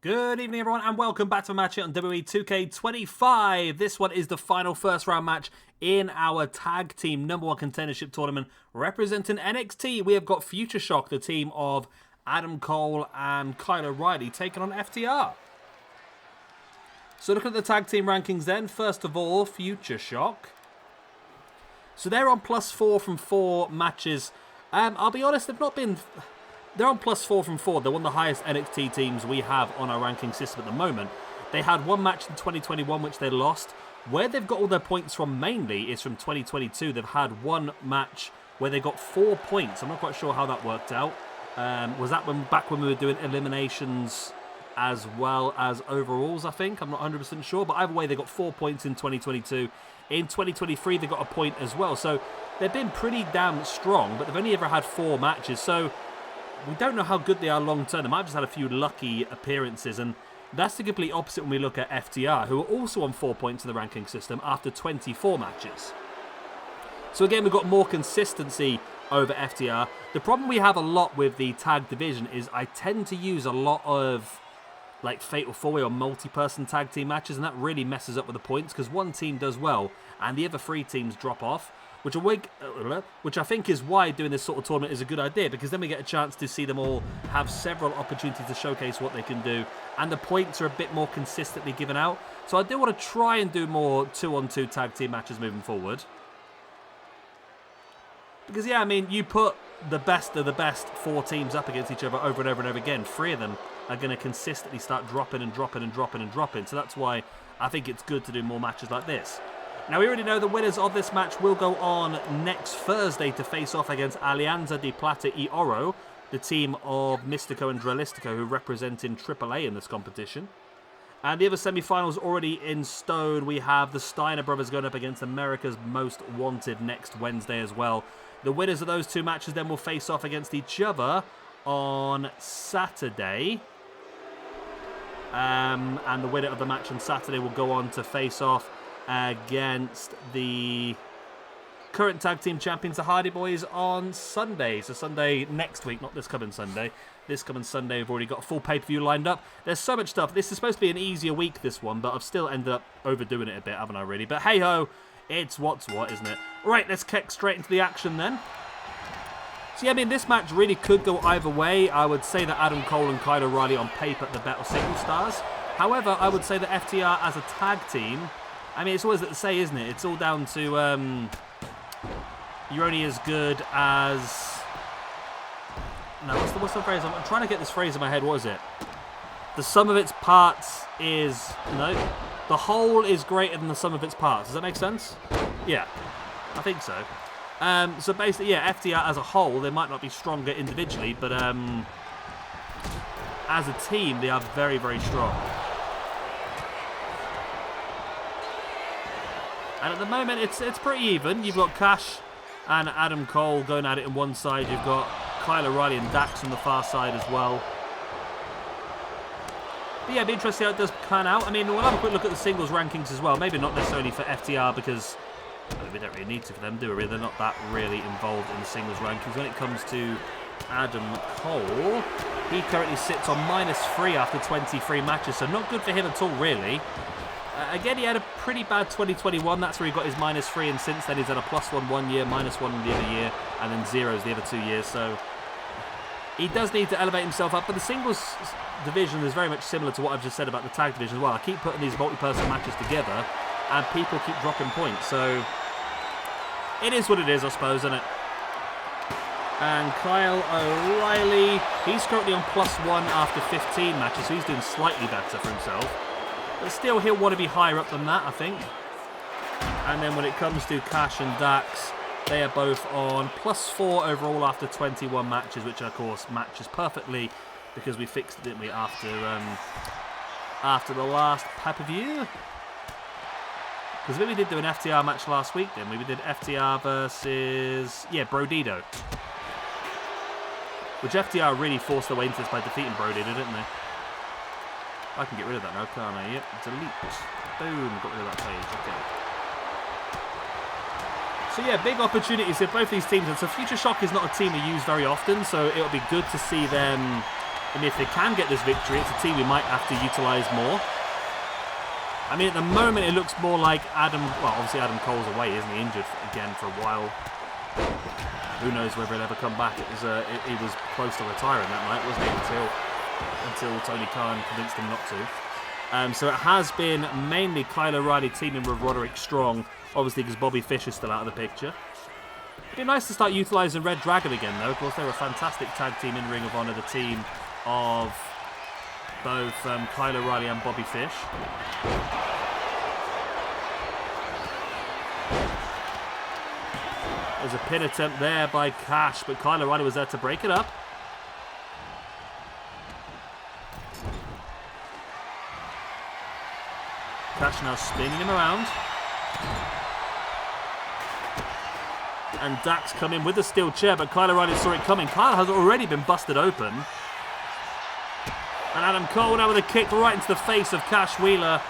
Good evening, everyone, and welcome back to a match here on WWE 2K25. This one is the final first round match in our Tag Team #1 Contendership Tournament. Representing NXT, we have got FutureShock, the team of Adam Cole and Kyle O'Reilly, taking on FTR. So looking at the Tag Team rankings then, first of all, FutureShock. So they're on +4 from 4 matches. I'll be honest, they've not been... They're on +4 from 4. They're one of the highest NXT teams we have on our ranking system at the moment. They had one match in 2021, which they lost. Where they've got all their points from mainly is from 2022. They've had one match where they got 4 points. I'm not quite sure how that worked out. Was that back when we were doing eliminations as well as overalls, I think? I'm not 100% sure. But either way, they got 4 points in 2022. In 2023, they got a point as well. So they've been pretty damn strong, but they've only ever had 4 matches. So we don't know how good they are long term. They might have just had a few lucky appearances, and that's the complete opposite when we look at FTR, who are also on 4 points in the ranking system after 24 matches. So again, we've got more consistency over FTR. The problem we have a lot with the tag division is I tend to use a lot of like fatal 4-way or multi-person tag team matches, and that really messes up with the points because one team does well and the other 3 teams drop off. Which I think is why doing this sort of tournament is a good idea, because then we get a chance to see them all have several opportunities to showcase what they can do, and the points are a bit more consistently given out. So I do want to try and do more 2-on-2 tag team matches moving forward. Because, yeah, I mean, you put the best of the best 4 teams up against each other over and over and over again. 3 of them are going to consistently start dropping and dropping and dropping and dropping. So that's why I think it's good to do more matches like this. Now, we already know the winners of this match will go on next Thursday to face off against Alianza de Plata y Oro, the team of Mystico and Dralistico, who represent in AAA in this competition. And the other semi-finals already in stone. We have the Steiner brothers going up against America's Most Wanted next Wednesday as well. The winners of those 2 matches then will face off against each other on Saturday. And the winner of the match on Saturday will go on to face off against the current tag team champions, the Hardy Boys, on Sunday. So Sunday next week, not this coming Sunday. This coming Sunday, we've already got a full pay-per-view lined up. There's so much stuff. This is supposed to be an easier week, this one, but I've still ended up overdoing it a bit, haven't I, really? But hey-ho, it's what's what, isn't it? Right, let's kick straight into the action then. So, yeah, I mean, this match really could go either way. I would say that Adam Cole and Kyle O'Reilly on paper are the better single stars. However, I would say that FTR as a tag team, I mean, it's always to say, isn't it? It's all down to you're only as good as... No, what's the phrase? I'm trying to get this phrase in my head. What is it? The sum of its parts is... No. The whole is greater than the sum of its parts. Does that make sense? Yeah. I think so. So basically, yeah, FTR as a whole, they might not be stronger individually, but as a team, they are very, very strong. And at the moment, it's pretty even. You've got Cash and Adam Cole going at it on one side. You've got Kyle O'Reilly and Dax on the far side as well. But yeah, it'd be interesting how it does pan out. I mean, we'll have a quick look at the singles rankings as well. Maybe not necessarily for FTR because we don't really need to for them, do we? They're not that really involved in the singles rankings. When it comes to Adam Cole, he currently sits on -3 after 23 matches, so not good for him at all, really. Again, he had a pretty bad 2021. That's where he got his -3, and since then he's had a +1 one year, -1 the other year, and then 0s the other 2 years. So he does need to elevate himself up. But the singles division is very much similar to what I've just said about the tag division as well. I keep putting these multi-person matches together, and people keep dropping points. So it is what it is, I suppose, isn't it? And Kyle O'Reilly, he's currently on +1 after 15 matches, so he's doing slightly better for himself. But still, he'll want to be higher up than that, I think. And then when it comes to Cash and Dax, they are both on +4 overall after 21 matches, which, of course, matches perfectly because we fixed it, didn't we, after the last pay-per-view? Because maybe we did do an FTR match last week, then. We did FTR versus, yeah, Brodido. Which FTR really forced their way into this by defeating Brodido, didn't they? I can get rid of that now, can't I? Yep, delete. Boom, got rid of that page. Okay. So yeah, big opportunities here, both these teams. And so FutureShock is not a team we use very often, so it'll be good to see them I mean, if they can get this victory, it's a team we might have to utilise more. I mean, at the moment, it looks more like well, obviously Adam Cole's away, isn't he? Injured again for a while. Who knows whether he'll ever come back. He was close to retiring that night, wasn't he? Until Tony Khan convinced him not to. So it has been mainly Kyle O'Reilly teaming with Roderick Strong, obviously because Bobby Fish is still out of the picture. It'd be nice to start utilising Red Dragon again, though. Of course, they're a fantastic tag team in Ring of Honor, the team of both Kyle O'Reilly and Bobby Fish. There's a pin attempt there by Cash, but Kyle O'Reilly was there to break it up. Cash now spinning him around. And Dax come in with the steel chair, but Kyle O'Reilly saw it coming. Kyle has already been busted open. And Adam Cole now with a kick right into the face of Cash Wheeler.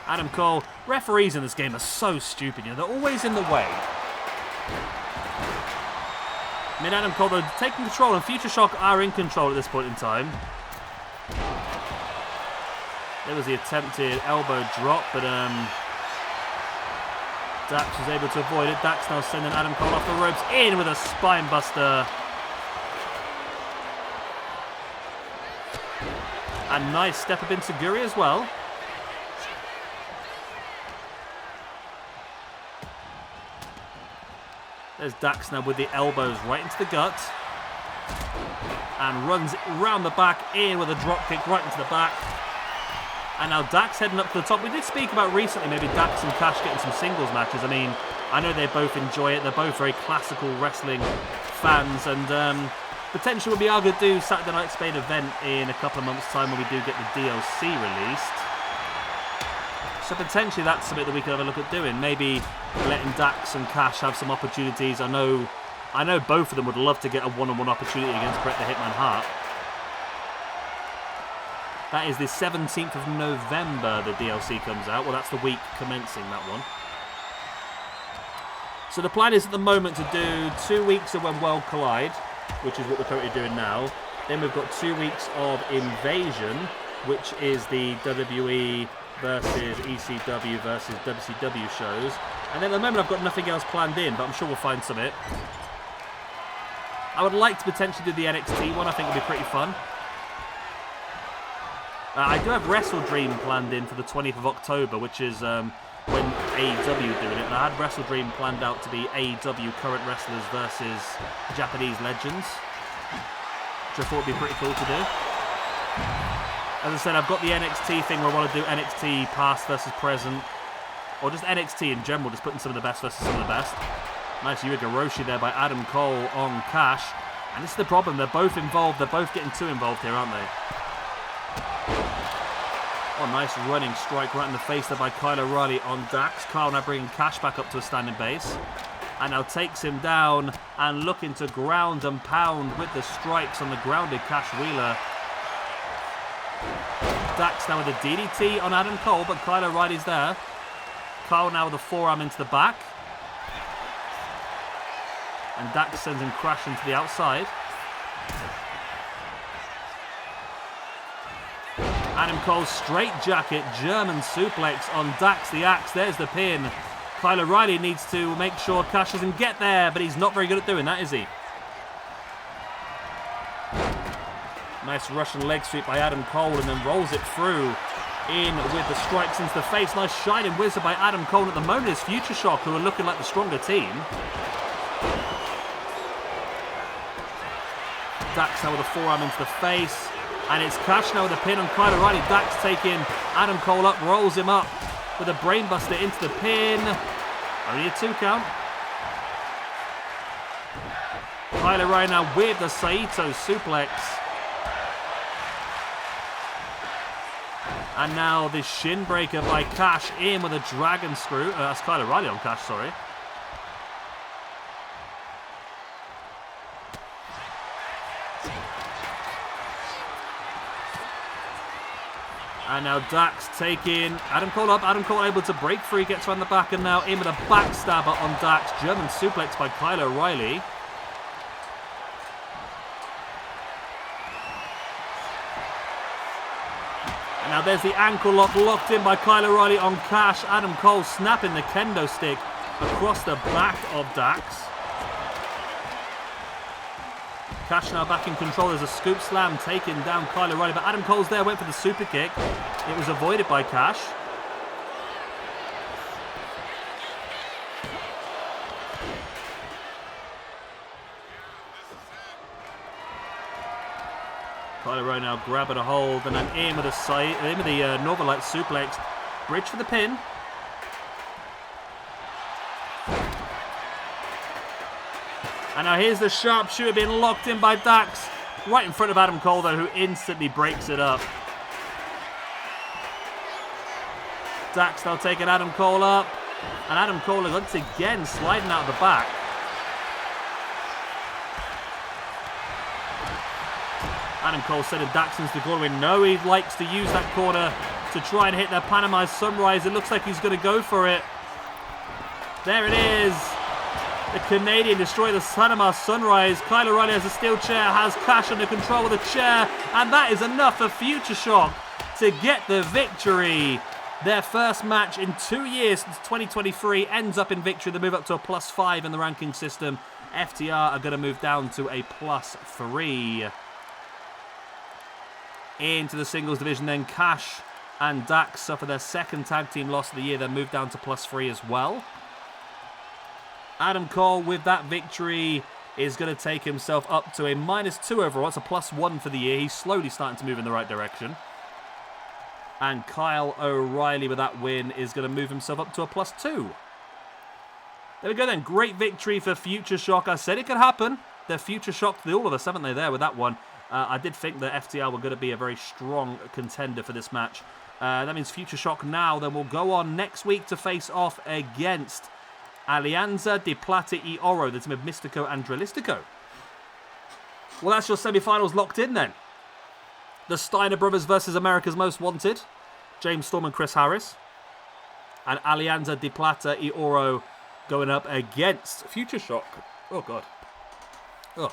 Adam Cole, referees in this game are so stupid, they're always in the way. I mean, Adam Cole, they're taking control, and FutureShock are in control at this point in time. There was the attempted elbow drop, but Dax was able to avoid it. Dax now sending Adam Cole off the ropes, in with a spine buster. A nice step up into Guri as well. There's Dax now with the elbows right into the gut. And runs round the back, in with a drop kick right into the back. And now Dax heading up to the top. We did speak about recently maybe Dax and Cash getting some singles matches. I mean, I know they both enjoy it. They're both very classical wrestling fans. And potentially we'll be able to do Saturday Night's main event in a couple of months' time when we do get the DLC released. So potentially that's something that we could have a look at doing. Maybe letting Dax and Cash have some opportunities. I know both of them would love to get a one-on-one opportunity against Bret the Hitman Hart. That is the 17th of November the DLC comes out. Well, that's the week commencing that one. So the plan is at the moment to do 2 weeks of When Worlds Collide, which is what we're currently doing now. Then we've got 2 weeks of Invasion, which is the WWE versus ECW versus WCW shows. And then at the moment I've got nothing else planned in, but I'm sure we'll find something. I would like to potentially do the NXT one. I think it'll be pretty fun. I do have Wrestle Dream planned in for the 20th of October, which is when AEW are doing it. And I had Wrestle Dream planned out to be AEW current wrestlers versus Japanese legends, which I thought would be pretty cool to do. As I said, I've got the NXT thing where I want to do NXT past versus present, or just NXT in general, just putting some of the best versus some of the best. Nice Uegoroshi there by Adam Cole on Cash. And this is the problem, they're both involved, they're both getting too involved here, aren't they? Oh, nice running strike right in the face there by Kyle O'Reilly on Dax. Kyle now bringing Cash back up to a standing base. And now takes him down and looking to ground and pound with the strikes on the grounded Cash Wheeler. Dax now with a DDT on Adam Cole, but Kyle O'Reilly's there. Kyle now with a forearm into the back. And Dax sends him crashing to the outside. Adam Cole straight jacket, German suplex on Dax the Axe. There's the pin. Kyle O'Reilly needs to make sure Cash doesn't get there, but he's not very good at doing that, is he? Nice Russian leg sweep by Adam Cole, and then rolls it through in with the strikes into the face. Nice shining wizard by Adam Cole. At the moment it's FutureShock who are looking like the stronger team. Dax now with a forearm into the face. And it's Cash now with a pin on Kyle O'Reilly. Dax taking Adam Cole up, rolls him up with a brainbuster into the pin. Only a 2 count. Kyle O'Reilly now with the Saito suplex. And now this shin breaker by Cash in with a dragon screw. That's Kyle O'Reilly on Cash, sorry. And now Dax taking Adam Cole up. Adam Cole able to break free, gets around the back, and now in with a backstabber on Dax. German suplex by Kyle O'Reilly. now there's the ankle lock locked in by Kyle O'Reilly on Cash. Adam Cole snapping the kendo stick across the back of Dax. Cash now back in control. There's a scoop slam taking down Kyle O'Reilly, but Adam Cole's there, went for the super kick. It was avoided by Cash. Kyle O'Reilly now grabbing a hold and then in with the Northern Light suplex. Bridge for the pin. And now here's the sharpshooter being locked in by Dax. Right in front of Adam Cole, though, who instantly breaks it up. Dax now taking Adam Cole up. And Adam Cole is once again sliding out of the back. Adam Cole sending Dax into the corner. We know he likes to use that corner to try and hit that Panama Sunrise. It looks like he's going to go for it. There it is. The Canadian destroy the Panama Sunrise. Kyle O'Reilly has a steel chair, has Cash under control with a chair, and that is enough for FutureShock to get the victory. Their first match in 2 years since 2023 ends up in victory. They move up to a +5 in the ranking system. FTR are going to move down to a +3. Into the singles division then, Cash and Dax suffer their second tag team loss of the year. They move down to +3 as well. Adam Cole, with that victory, is going to take himself up to a -2 overall. It's a +1 for the year. He's slowly starting to move in the right direction. And Kyle O'Reilly, with that win, is going to move himself up to a +2. There we go then. Great victory for FutureShock. I said it could happen. They're FutureShocked all of us, haven't they, there with that one. I did think that FTR were going to be a very strong contender for this match. That means FutureShock now then will go on next week to face off against Alianza de Plata y Oro, the team of Mystico and Dralistico. Well, that's your semi-finals locked in then. The Steiner Brothers versus America's Most Wanted, James Storm and Chris Harris. And Alianza de Plata y Oro going up against FutureShock. Oh, God. Oh.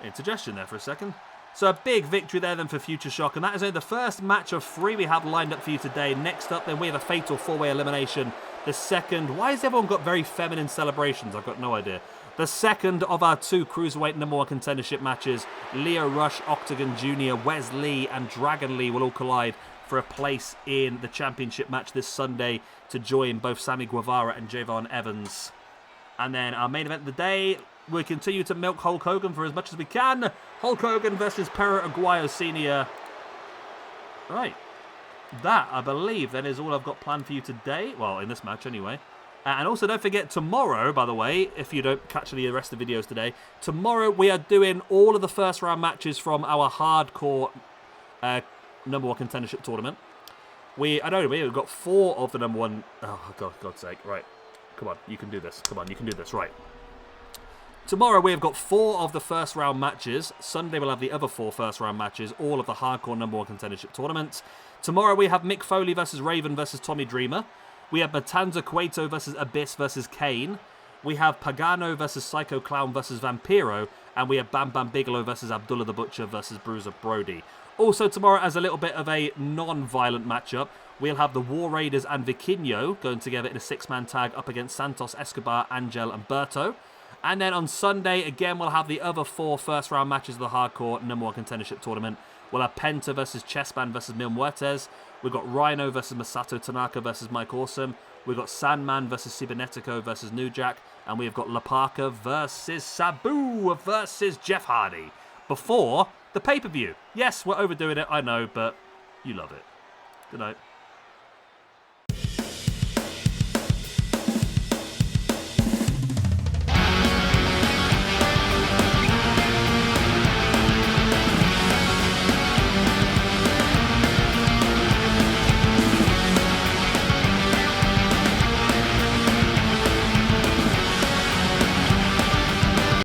Indigestion there for a second. So a big victory there then for FutureShock, and that is only the first match of 3 we have lined up for you today. Next up then we have a fatal 4-way elimination. The second, why has everyone got very feminine celebrations? I've got no idea. The second of our 2 Cruiserweight #1 contendership matches. Leo Rush, Octagon Jr., Wes Lee and Dragon Lee will all collide for a place in the championship match this Sunday to join both Sammy Guevara and Javon Evans. And then our main event of the day, we continue to milk Hulk Hogan for as much as we can. Hulk Hogan versus Perro Aguayo Sr. Right. That, I believe, then is all I've got planned for you today. Well, in this match anyway. And also don't forget tomorrow, by the way, if you don't catch any of the rest of the videos today, tomorrow we are doing all of the first round matches from our hardcore #1 contendership tournament. We've got 4 of the #1. Oh, God's sake. Right. Come on, you can do this. Come on, you can do this. Right. Tomorrow we have got 4 of the first round matches. Sunday we'll have the other 4 first round matches, all of the hardcore #1 contendership tournaments. Tomorrow we have Mick Foley versus Raven versus Tommy Dreamer. We have Matanza Cueto versus Abyss versus Kane. We have Pagano versus Psycho Clown versus Vampiro. And we have Bam Bam Bigelow versus Abdullah the Butcher versus Bruiser Brody. Also tomorrow, as a little bit of a non-violent matchup, we'll have the War Raiders and Vikingo going together in a 6-man tag up against Santos, Escobar, Angel and Berto. And then on Sunday, again, we'll have the other 4 first-round matches of the hardcore #1 contendership tournament. We'll have Penta versus Chessman versus Mil Muertes. We've got Rhino versus Masato Tanaka versus Mike Awesome. We've got Sandman versus Cybernetico versus New Jack. And we've got La Parka versus Sabu versus Jeff Hardy. Before the pay-per-view. Yes, we're overdoing it, I know, but you love it. Good night.